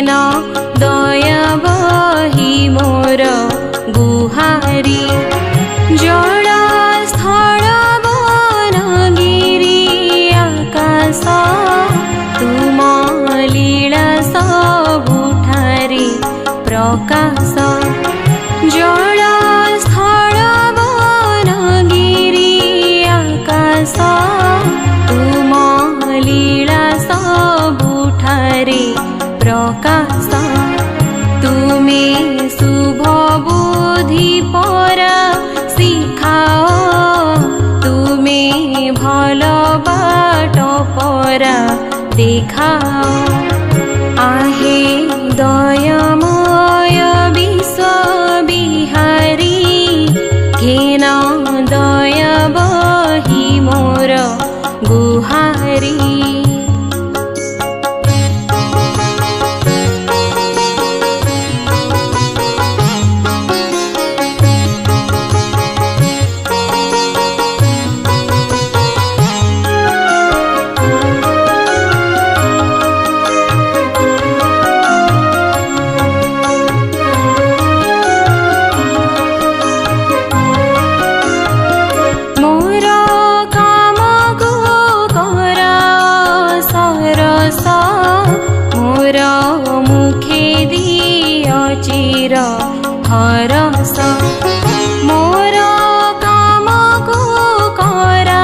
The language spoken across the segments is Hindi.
घेन दया बही मोर गुहारी जल स्थल वन गिरी आकाश तुम लीला सबुठारे प्रकाश जल स्थल वन गिरी आकाश तुम लीला सबुठारे प्रकाश तुमे शुभ बुद्धि परा शिखाओ तुमे भल बाट परा देखाओ आहे दयामय विश्व बिहारी घेन दया बही मोर गुहारी चिर हरस मोर काम को करा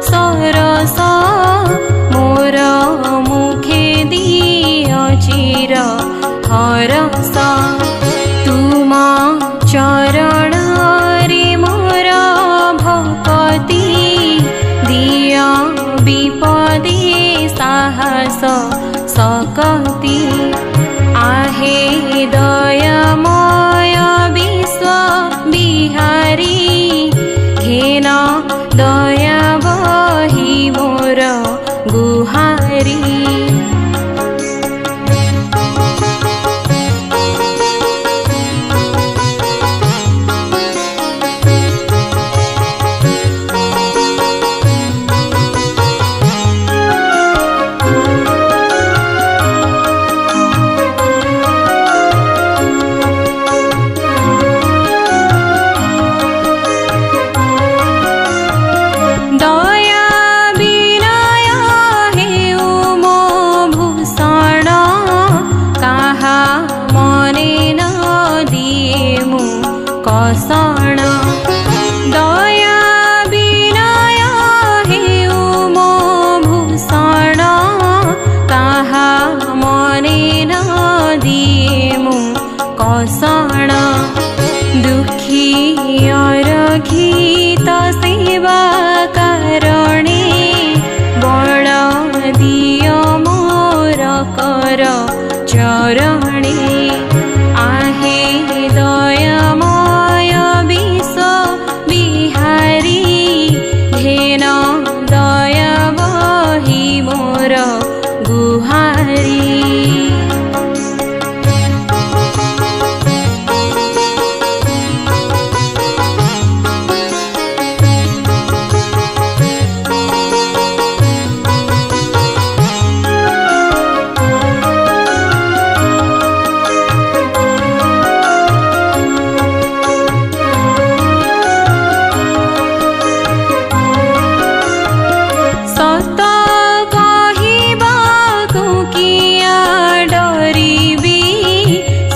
सरस मोर मुखे दिय चिर हरस तुम चरण रे मोर भक्ति दिय विपदे साहस सकति आहे दयामय विश्व बिहारी घेन दया बही मोर गुहारी कषण दया विनय हेउ मो भूषण ताहा मने न दिएमु कषण दुखी अरखित सेवा कारणे बल दिय मोर कर चरणे आहे दयामय विश्व बिहारी घेन दया बही मोर गुहारी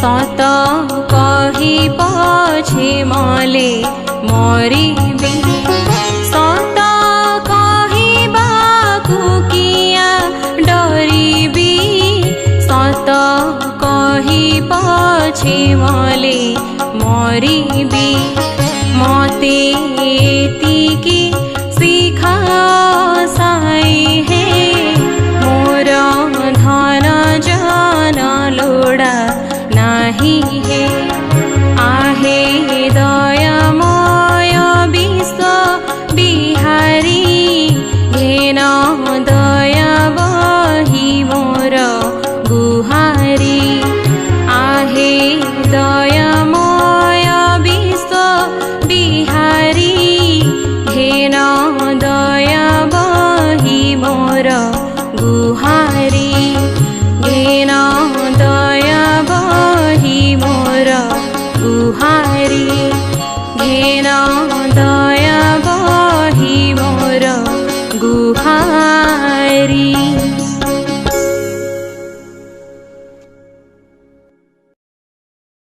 सत कही पछे मले मरिबी सत कहिबाकु किया डरिबी सत कही पछे मले मरिबी मते एतिकी शिखा साई हे मोर धन जन लोड़ा नाही